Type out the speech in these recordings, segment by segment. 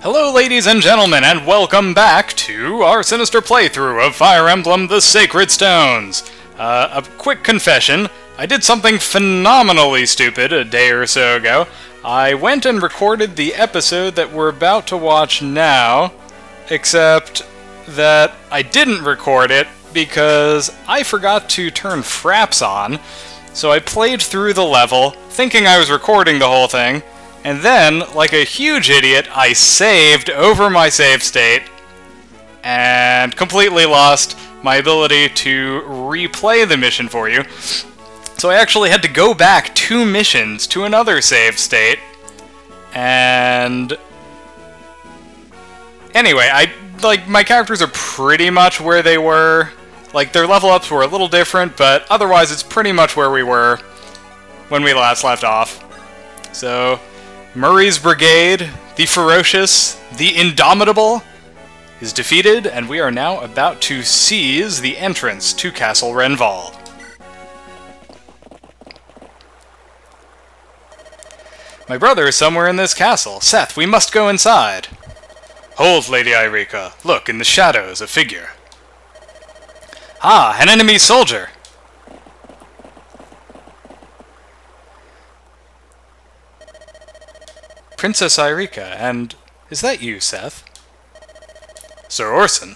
Hello ladies and gentlemen, and welcome back to our Sinister playthrough of Fire Emblem The Sacred Stones. A quick confession, I did something phenomenally stupid a day or so ago. I went and recorded the episode that we're about to watch now, except that I didn't record it because I forgot to turn fraps on, so I played through the level, thinking I was recording the whole thing, and then, like a huge idiot, I saved over my save state, and completely lost my ability to replay the mission for you. So I actually had to go back 2 missions to another save state, and anyway, my characters are pretty much where they were. Like, their level ups were a little different, but otherwise it's pretty much where we were when we last left off. So, Murray's Brigade, the Ferocious, the Indomitable, is defeated, and we are now about to seize the entrance to Castle Renval. My brother is somewhere in this castle. Seth, we must go inside. Hold, Lady Irika. Look, in the shadows, a figure. Ah, an enemy soldier! Princess Irika, and is that you, Seth? Sir Orson.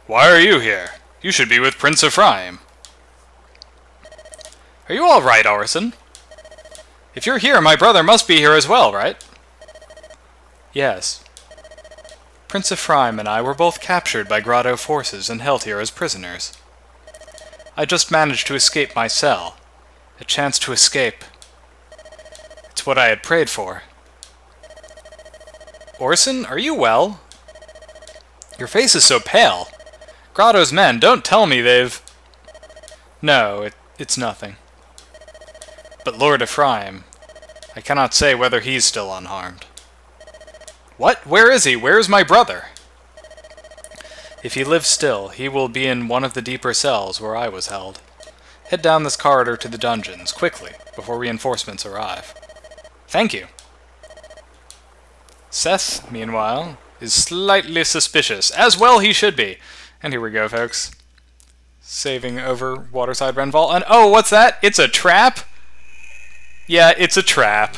Why are you here? You should be with Prince Ephraim. Are you all right, Orson? If you're here, my brother must be here as well, right? Yes. Prince Ephraim and I were both captured by Grotto forces and held here as prisoners. I just managed to escape my cell. A chance to escape. It's what I had prayed for. Orson, are you well? Your face is so pale. Grotto's men, don't tell me they've... No, it's nothing. But Lord Ephraim, I cannot say whether he's still unharmed. What? Where is he? Where is my brother? If he lives still, he will be in one of the deeper cells where I was held. Head down this corridor to the dungeons, quickly, before reinforcements arrive. Thank you. Seth, meanwhile, is slightly suspicious, as well he should be. And here we go, folks. Saving over Waterside Renval, and oh, what's that? It's a trap? Yeah, it's a trap.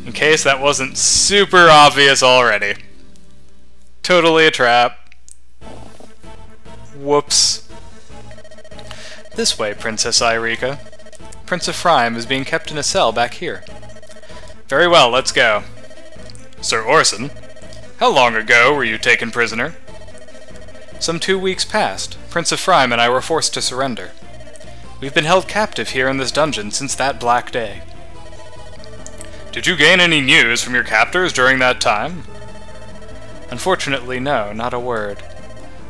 In case that wasn't super obvious already. Totally a trap. Whoops. This way, Princess Irika. Prince Ephraim is being kept in a cell back here. Very well, let's go. Sir Orson, how long ago were you taken prisoner? Some 2 weeks past. Prince Ephraim and I were forced to surrender. We've been held captive here in this dungeon since that black day. Did you gain any news from your captors during that time? Unfortunately, no, not a word.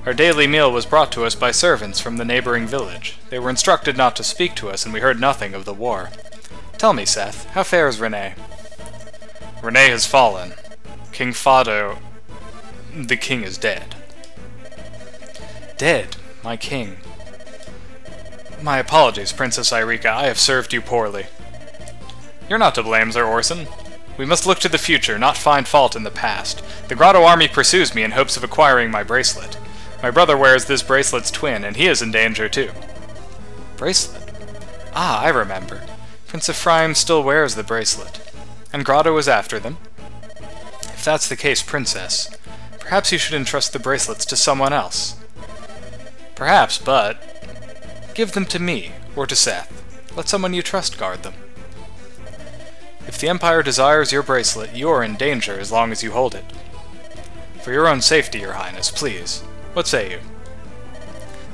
Our daily meal was brought to us by servants from the neighboring village. They were instructed not to speak to us, and we heard nothing of the war. Tell me, Seth, how fares Renee? Renee has fallen. King Fado... The king is dead. Dead? My king. My apologies, Princess Irika. I have served you poorly. You're not to blame, Sir Orson. We must look to the future, not find fault in the past. The Grotto army pursues me in hopes of acquiring my bracelet. My brother wears this bracelet's twin, and he is in danger too. Bracelet? Ah, I remember. Prince Ephraim still wears the bracelet. And Grotto is after them? If that's the case, Princess, perhaps you should entrust the bracelets to someone else. Perhaps, but... give them to me, or to Seth. Let someone you trust guard them. If the Empire desires your bracelet, you are in danger as long as you hold it. For your own safety, Your Highness, please. What say you?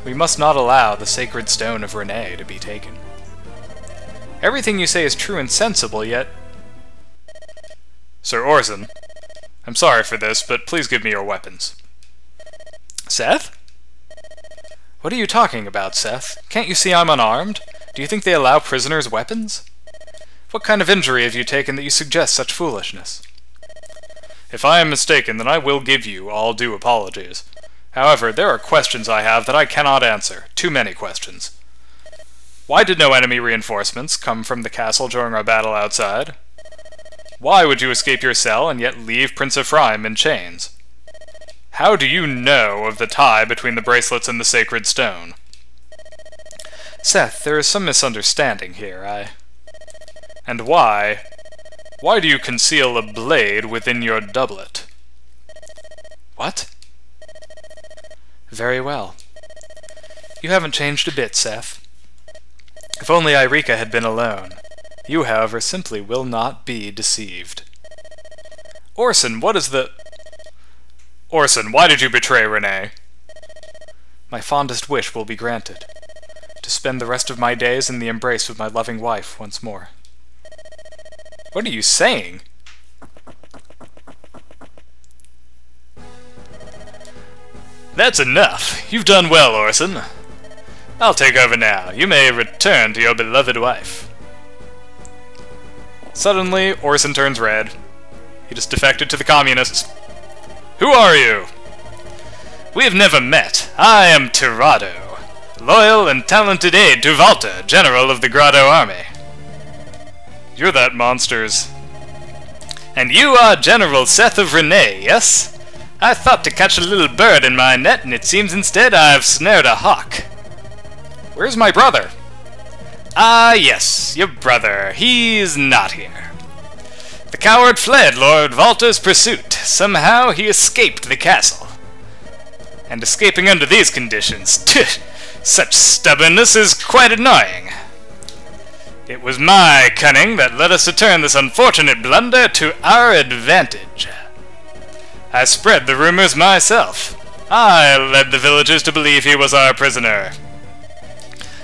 We must not allow the sacred stone of Renee to be taken. Everything you say is true and sensible, yet... Sir Orson, I'm sorry for this, but please give me your weapons. Seth? What are you talking about, Seth? Can't you see I'm unarmed? Do you think they allow prisoners weapons? What kind of injury have you taken that you suggest such foolishness? If I am mistaken, then I will give you all due apologies. However, there are questions I have that I cannot answer. Too many questions. Why did no enemy reinforcements come from the castle during our battle outside? Why would you escape your cell and yet leave Prince Ephraim in chains? How do you know of the tie between the bracelets and the sacred stone? Seth, there is some misunderstanding here. And why? Why do you conceal a blade within your doublet? What? Very well. You haven't changed a bit, Seth. If only Irika had been alone. You, however, simply will not be deceived. Orson, what is the... Orson, why did you betray Renee? My fondest wish will be granted. To spend the rest of my days in the embrace of my loving wife once more. What are you saying? That's enough. You've done well, Orson. I'll take over now. You may return to your beloved wife. Suddenly, Orson turns red. He just defected to the communists. Who are you? We have never met. I am Tirado, loyal and talented aide to Valta, general of the Grotto army. You're that monster's... And you are General Seth of Renee, yes? I thought to catch a little bird in my net, and it seems instead I've snared a hawk. Where's my brother? Ah, yes, your brother. He's not here. The coward fled Lord Valta's pursuit. Somehow he escaped the castle. And escaping under these conditions, such stubbornness is quite annoying. It was my cunning that led us to turn this unfortunate blunder to our advantage. I spread the rumors myself. I led the villagers to believe he was our prisoner.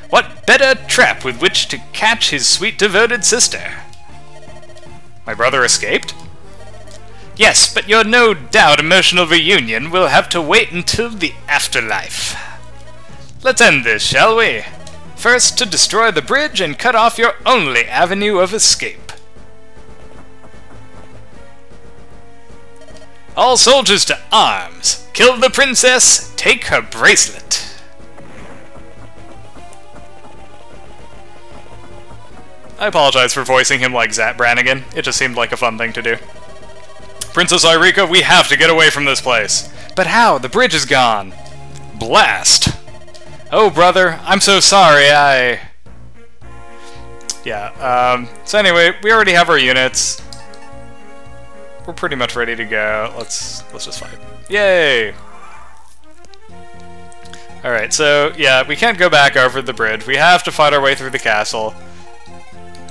What better trap with which to catch his sweet devoted sister? My brother escaped? Yes, but your no doubt emotional reunion will have to wait until the afterlife. Let's end this, shall we? First, to destroy the bridge and cut off your only avenue of escape. All soldiers to arms! Kill the princess, take her bracelet! I apologize for voicing him like Zat Brannigan. It just seemed like a fun thing to do. Princess Irika, we have to get away from this place. But how? The bridge is gone. Blast! Oh, brother, I'm so sorry, so anyway, we already have our units. We're pretty much ready to go. Let's just fight. Yay! Alright, so, yeah, we can't go back over the bridge. We have to fight our way through the castle.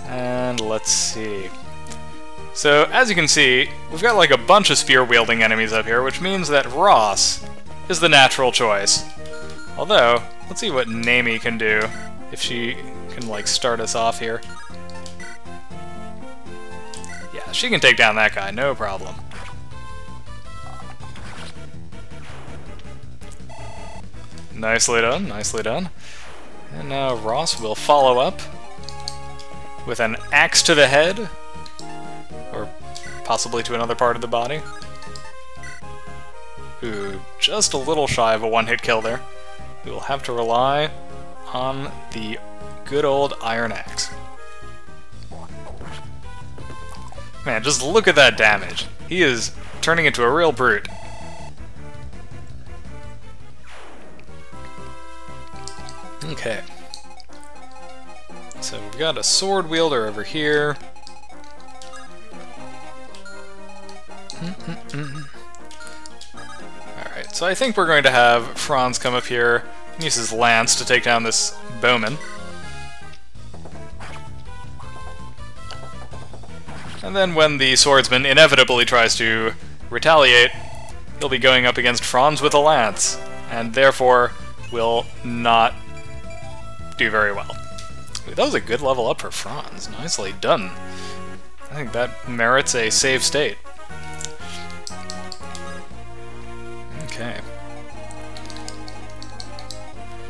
And let's see. So, as you can see, we've got like a bunch of spear-wielding enemies up here, which means that Ross is the natural choice. Although, let's see what Naomi can do, if she can, like, start us off here. Yeah, she can take down that guy, no problem. Nicely done, nicely done. And now Ross will follow up with an axe to the head, or possibly to another part of the body. Ooh, just a little shy of a one-hit kill there. We will have to rely on the good old iron axe. Man, just look at that damage. He is turning into a real brute. Okay. So we've got a sword wielder over here. Alright, so I think we're going to have Franz come up here and use his lance to take down this bowman. And then when the swordsman inevitably tries to retaliate, he'll be going up against Franz with a lance, and therefore will not do very well. That was a good level up for Franz. Nicely done. I think that merits a save state. Okay.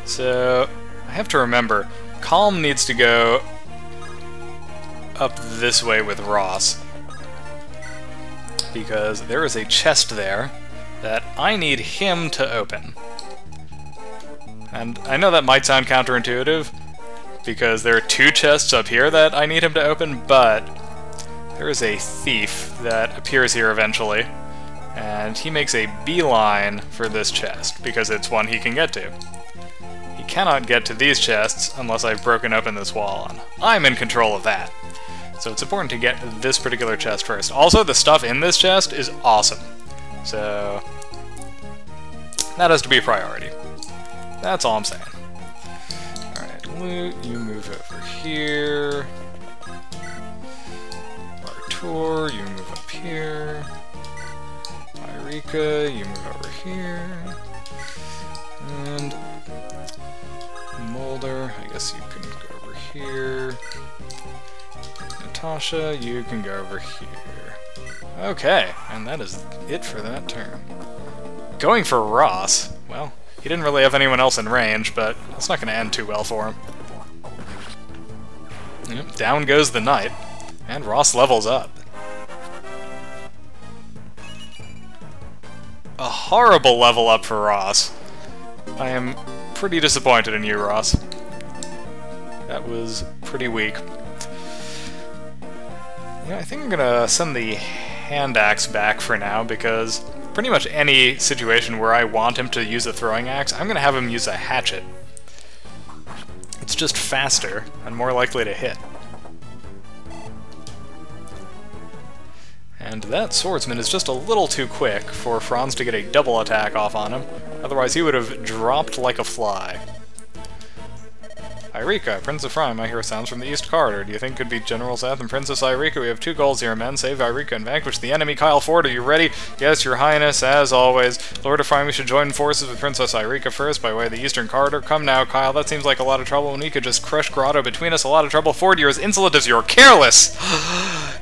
So, I have to remember, Calm needs to go up this way with Ross, because there is a chest there that I need him to open. And I know that might sound counterintuitive, because there are two chests up here that I need him to open, but there is a thief that appears here eventually, and he makes a beeline for this chest, because it's one he can get to. He cannot get to these chests unless I've broken open this wall, and I'm in control of that. So it's important to get this particular chest first. Also, the stuff in this chest is awesome. So that has to be a priority. That's all I'm saying. Alright, loot, you move over here. Artur, you move up here. Eureka, you move over here. And Mulder, I guess you can go over here. Natasha, you can go over here. Okay, and that is it for that turn. Going for Ross. Well, he didn't really have anyone else in range, but that's not going to end too well for him. Yep, down goes the knight, and Ross levels up. A horrible level up for Ross. I am pretty disappointed in you, Ross. That was pretty weak. Yeah, I think I'm gonna send the hand axe back for now, because pretty much any situation where I want him to use a throwing axe, I'm gonna have him use a hatchet. It's just faster and more likely to hit. And that swordsman is just a little too quick for Franz to get a double attack off on him, otherwise he would have dropped like a fly. Eureka, Prince of Frime, I hear sounds from the East Corridor. Do you think could be General Zeth and Princess Eureka? We have 2 goals here, men. Save Eureka and vanquish the enemy. Kyle Ford, are you ready? Yes, your highness, as always. Lord of Frime, we should join forces with Princess Eureka first by way of the Eastern Corridor. Come now, Kyle, that seems like a lot of trouble, and we could just crush Grotto between us. A lot of trouble. Ford, you're as insolent as you're careless!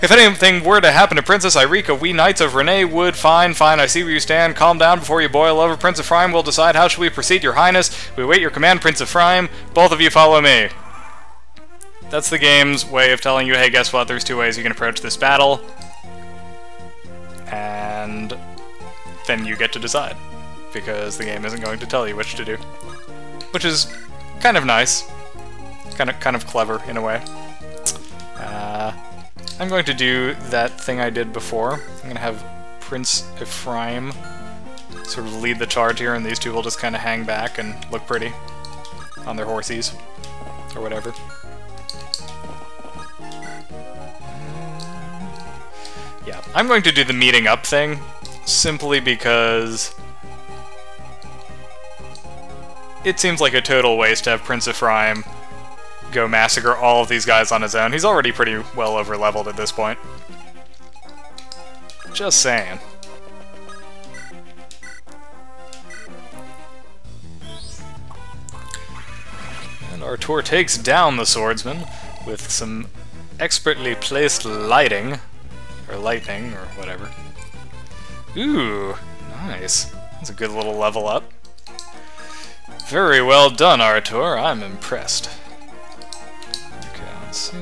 If anything were to happen to Princess Eureka, we Knights of Renee would... Fine, I see where you stand. Calm down before you boil over. Prince of Frime will decide how shall we proceed, your highness. We await your command, Prince of Frime. Both of you follow me. That's the game's way of telling you, hey, guess what, there's 2 ways you can approach this battle. And then you get to decide, because the game isn't going to tell you which to do. Which is kind of nice. Kind of clever, in a way. I'm going to do that thing I did before. I'm going to have Prince Ephraim sort of lead the charge here, and these two will just kind of hang back and look pretty on their horsies, or whatever. Yeah, I'm going to do the meeting up thing, simply because it seems like a total waste to have Prince Ephraim go massacre all of these guys on his own. He's already pretty well over-leveled at this point. Just saying. And Artur takes down the swordsman with some expertly placed lighting. Or lightning, or whatever. Ooh, nice. That's a good little level up. Very well done, Artur. I'm impressed. Okay, let's see.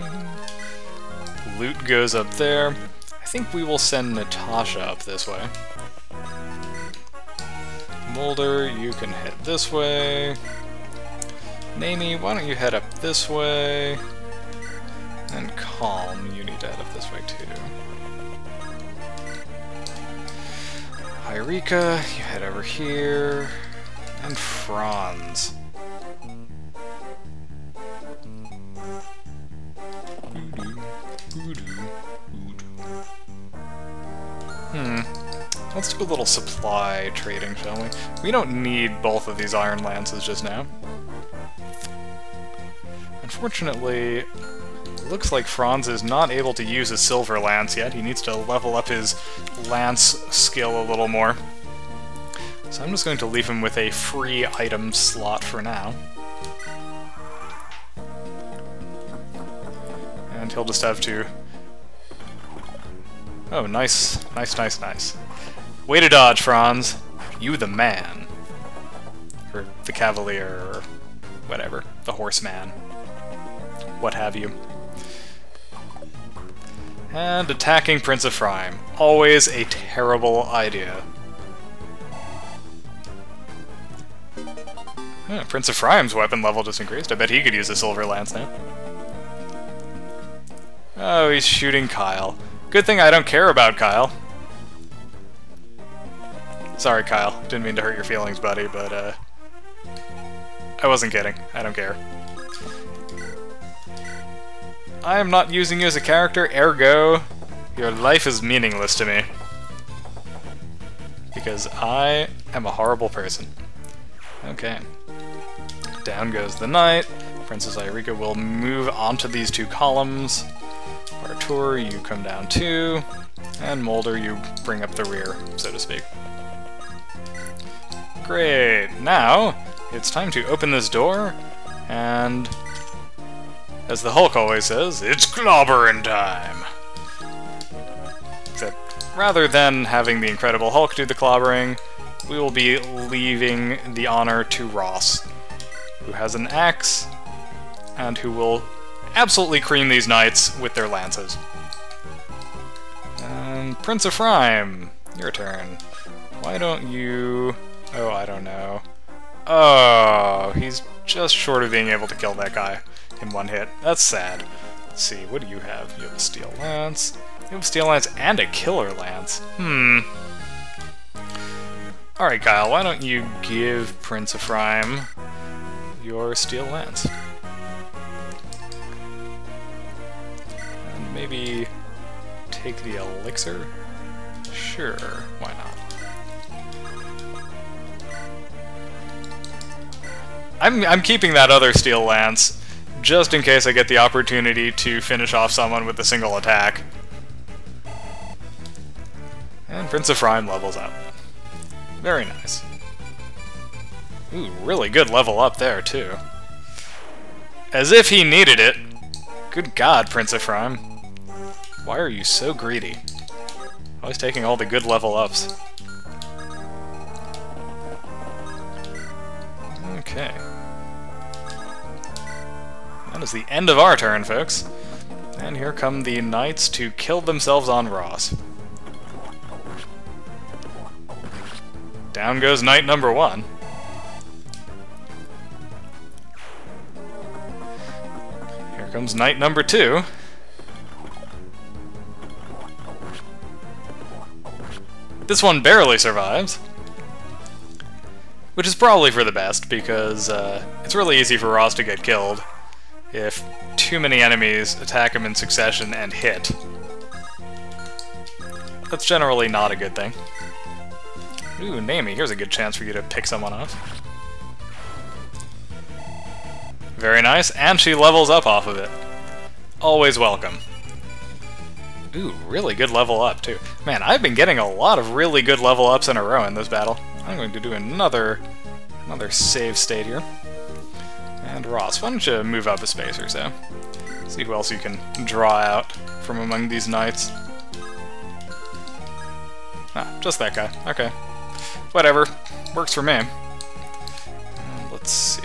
Loot goes up there. I think we will send Natasha up this way. Mulder, you can head this way. Namie, why don't you head up this way? And Calm, you need to head up this way too. Eureka, you head over here, and Franz. Let's do a little supply trading, shall we? We don't need both of these Iron Lances just now. Unfortunately, it looks like Franz is not able to use a Silver Lance yet. He needs to level up his Lance skill a little more. So I'm just going to leave him with a free item slot for now. And he'll just have to... Oh, nice. Nice. Way to dodge, Franz. You the man. Or the cavalier, or whatever. The horseman. What have you. And attacking Prince Ephraim. Always a terrible idea. Prince Ephraim's weapon level just increased. I bet he could use a Silver Lance now. Oh, he's shooting Kyle. Good thing I don't care about Kyle. Sorry, Kyle. Didn't mean to hurt your feelings, buddy, but, I wasn't kidding. I don't care. I am not using you as a character, ergo, your life is meaningless to me. Because I am a horrible person. Okay. Down goes the knight. Princess Eureka will move onto these two columns. Artur, you come down too. And Mulder, you bring up the rear, so to speak. Great! Now, it's time to open this door, and as the Hulk always says, it's clobbering time! Except, rather than having the Incredible Hulk do the clobbering, we will be leaving the honor to Ross, who has an axe, and who will absolutely cream these knights with their lances. And Prince Ephraim, your turn. Why don't you... Oh, I don't know. Oh, he's just short of being able to kill that guy in one hit. That's sad. Let's see, what do you have? You have a steel lance. You have a steel lance and a killer lance. Alright, Kyle, why don't you give Prince Ephraim your steel lance? And maybe take the elixir? Sure, why not? I'm keeping that other steel lance, just in case I get the opportunity to finish off someone with a single attack. And Prince Ephraim levels up. Very nice. Ooh, really good level up there, too. As if he needed it! Good God, Prince Ephraim. Why are you so greedy? Always taking all the good level ups. Okay. That is the end of our turn, folks. And here come the knights to kill themselves on Ross. Down goes knight number 1. Here comes knight number 2. This one barely survives. Which is probably for the best, because it's really easy for Ross to get killed if too many enemies attack him in succession and hit. That's generally not a good thing. Ooh, Naomi, here's a good chance for you to pick someone off. Very nice, and she levels up off of it. Always welcome. Ooh, really good level up, too. Man, I've been getting a lot of really good level ups in a row in this battle. I'm going to do another save state here. And Ross, why don't you move up a space or so? See who else you can draw out from among these knights. Ah, just that guy. Okay. Whatever. Works for me. Let's see...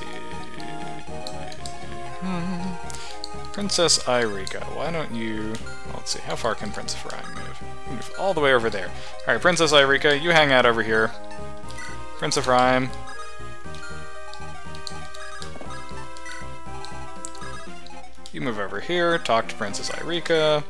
Princess Eureka, why don't you... Let's see, how far can Prince Ephraim move? Move all the way over there. Alright, Princess Eureka, you hang out over here. Prince Ephraim. You move over here, talk to Princess Eureka.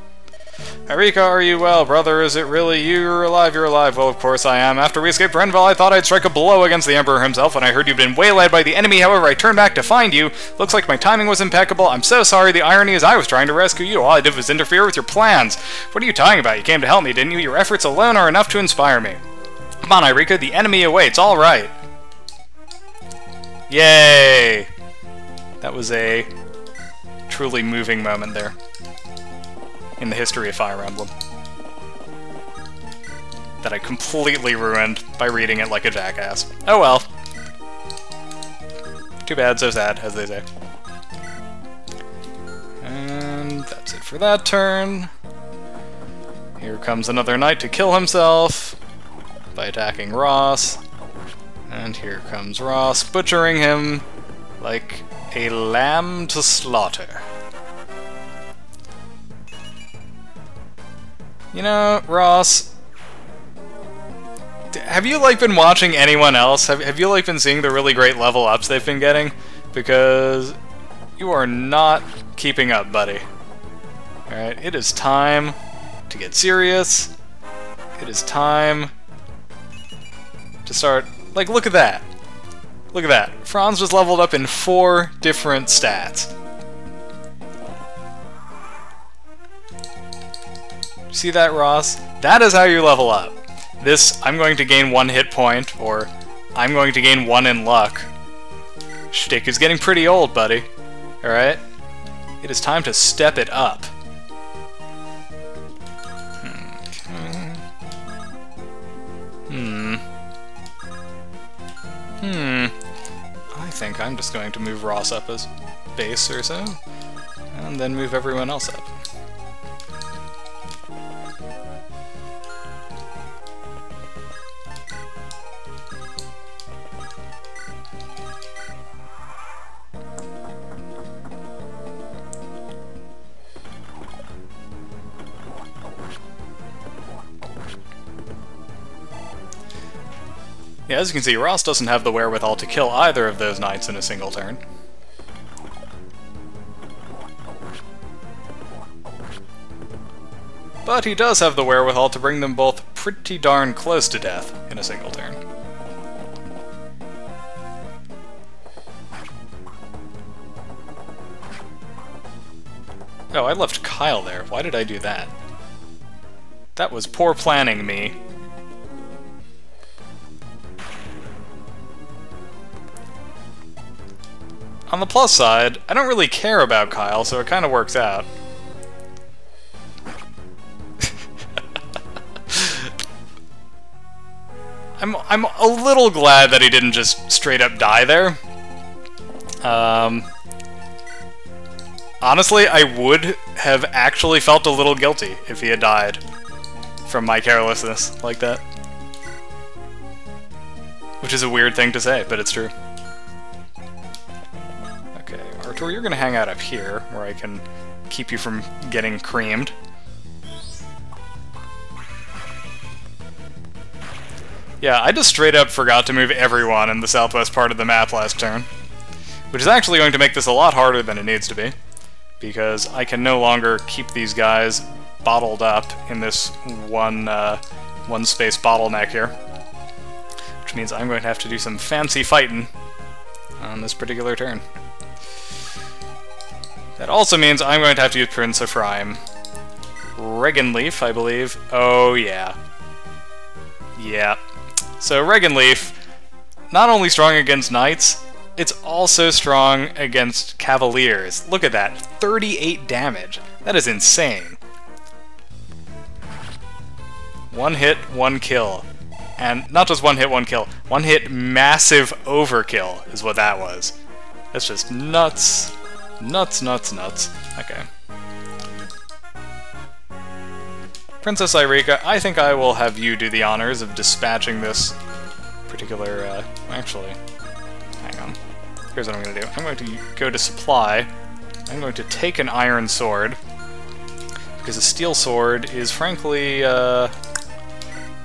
Eureka, are you well? Brother, is it really you? You're alive, you're alive. Well, of course I am. After we escaped Renville, I thought I'd strike a blow against the Emperor himself when I heard you'd been waylaid by the enemy. However, I turned back to find you. Looks like my timing was impeccable. I'm so sorry. The irony is I was trying to rescue you. All I did was interfere with your plans. What are you talking about? You came to help me, didn't you? Your efforts alone are enough to inspire me. Come on, Eureka. The enemy awaits. All right. Yay! That was a truly moving moment there in the history of Fire Emblem that I completely ruined by reading it like a jackass. Oh well. Too bad, so sad, as they say. And that's it for that turn. Here comes another knight to kill himself by attacking Ross. And here comes Ross, butchering him like a lamb to slaughter. You know, Ross, have you, like, been watching anyone else? Have you, like, been seeing the really great level ups they've been getting? Because you are not keeping up, buddy. Alright, it is time to get serious. It is time to start... Like, look at that. Look at that. Franz just leveled up in 4 different stats. See that, Ross? That is how you level up. This, I'm going to gain 1 hit point, or I'm going to gain 1 in luck. Shtick is getting pretty old, buddy. Alright? It is time to step it up. I think I'm just going to move Ross up as base or so, and then move everyone else up. Yeah, as you can see, Ross doesn't have the wherewithal to kill either of those knights in a single turn. But he does have the wherewithal to bring them both pretty darn close to death in a single turn. Oh, I left Kyle there. Why did I do that? That was poor planning, me. On the plus side, I don't really care about Kyle, so it kind of works out. I'm a little glad that he didn't just straight up die there. Honestly, I would have actually felt a little guilty if he had died from my carelessness like that. Which is a weird thing to say, but it's true. Okay, Artur, you're gonna hang out up here, where I can keep you from getting creamed. Yeah, I just straight up forgot to move everyone in the southwest part of the map last turn. Which is actually going to make this a lot harder than it needs to be, because I can no longer keep these guys bottled up in this one space bottleneck here. Which means I'm going to have to do some fancy fighting on this particular turn. That also means I'm going to have to use Prince Ephraim. Regan Leaf, I believe. Oh, yeah. Yeah. So Regan Leaf, not only strong against knights, it's also strong against cavaliers. Look at that, 38 damage. That is insane. 1 hit, 1 kill. And not just 1 hit, 1 kill. 1 hit massive overkill is what that was. That's just nuts. Nuts, nuts, nuts. Okay. Princess Irika, I think I will have you do the honors of dispatching this particular, actually, hang on. Here's what I'm going to do. I'm going to go to supply. I'm going to take an iron sword, because a steel sword is frankly, a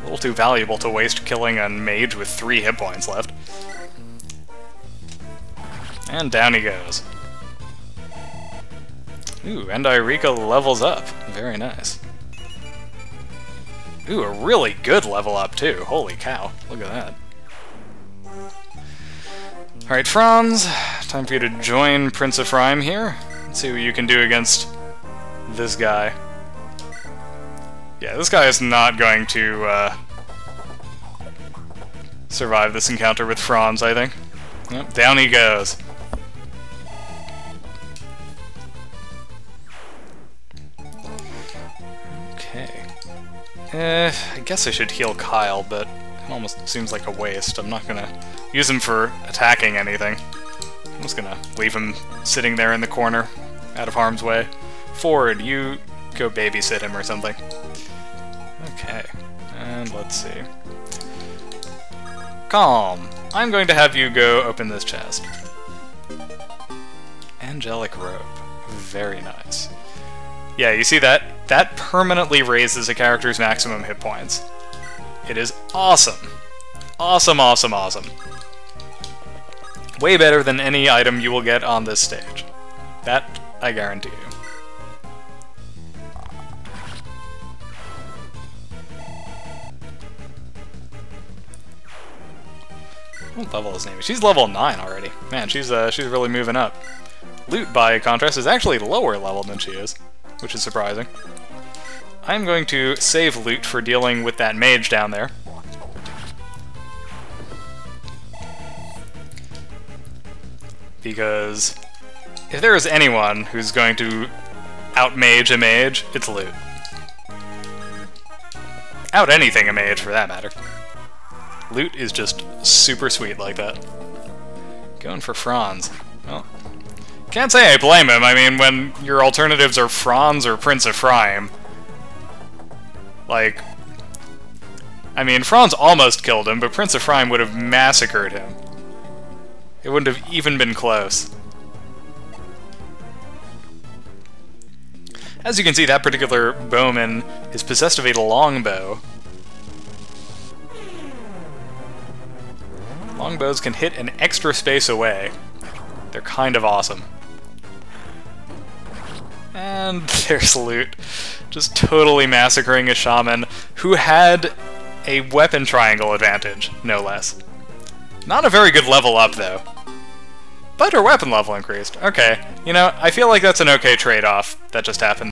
little too valuable to waste killing a mage with 3 hit points left. And down he goes. Ooh, and Irika levels up. Very nice. Ooh, a really good level up, too. Holy cow. Look at that. Alright, Franz. Time for you to join Prince Ephraim here. Let's see what you can do against this guy. Yeah, this guy is not going to survive this encounter with Franz, I think. Yep, down he goes. I guess I should heal Kyle, but it almost seems like a waste. I'm not gonna use him for attacking anything. I'm just gonna leave him sitting there in the corner, out of harm's way. Ford, you go babysit him or something. Okay, and let's see. Calm. I'm going to have you go open this chest. Angelic robe. Very nice. Yeah, you see that? That permanently raises a character's maximum hit points. It is awesome. Awesome, awesome, awesome. Way better than any item you will get on this stage. That, I guarantee you. What level is Navy? She's level 9 already. Man, she's really moving up. Loot, by contrast, is actually lower level than she is, which is surprising. I'm going to save Loot for dealing with that mage down there. Because if there is anyone who's going to out-mage a mage, it's Loot. Out-anything a mage, for that matter. Loot is just super sweet like that. Going for Franz. Well, can't say I blame him. I mean, when your alternatives are Franz or Prince Ephraim, like, I mean, Franz almost killed him, but Prince Ephraim would have massacred him. It wouldn't have even been close. As you can see, that particular bowman is possessed of a longbow. Longbows can hit an extra space away. They're kind of awesome. And there's Loot, just totally massacring a shaman who had a weapon triangle advantage, no less. Not a very good level up, though. But her weapon level increased. Okay, you know, I feel like that's an okay trade-off that just happened.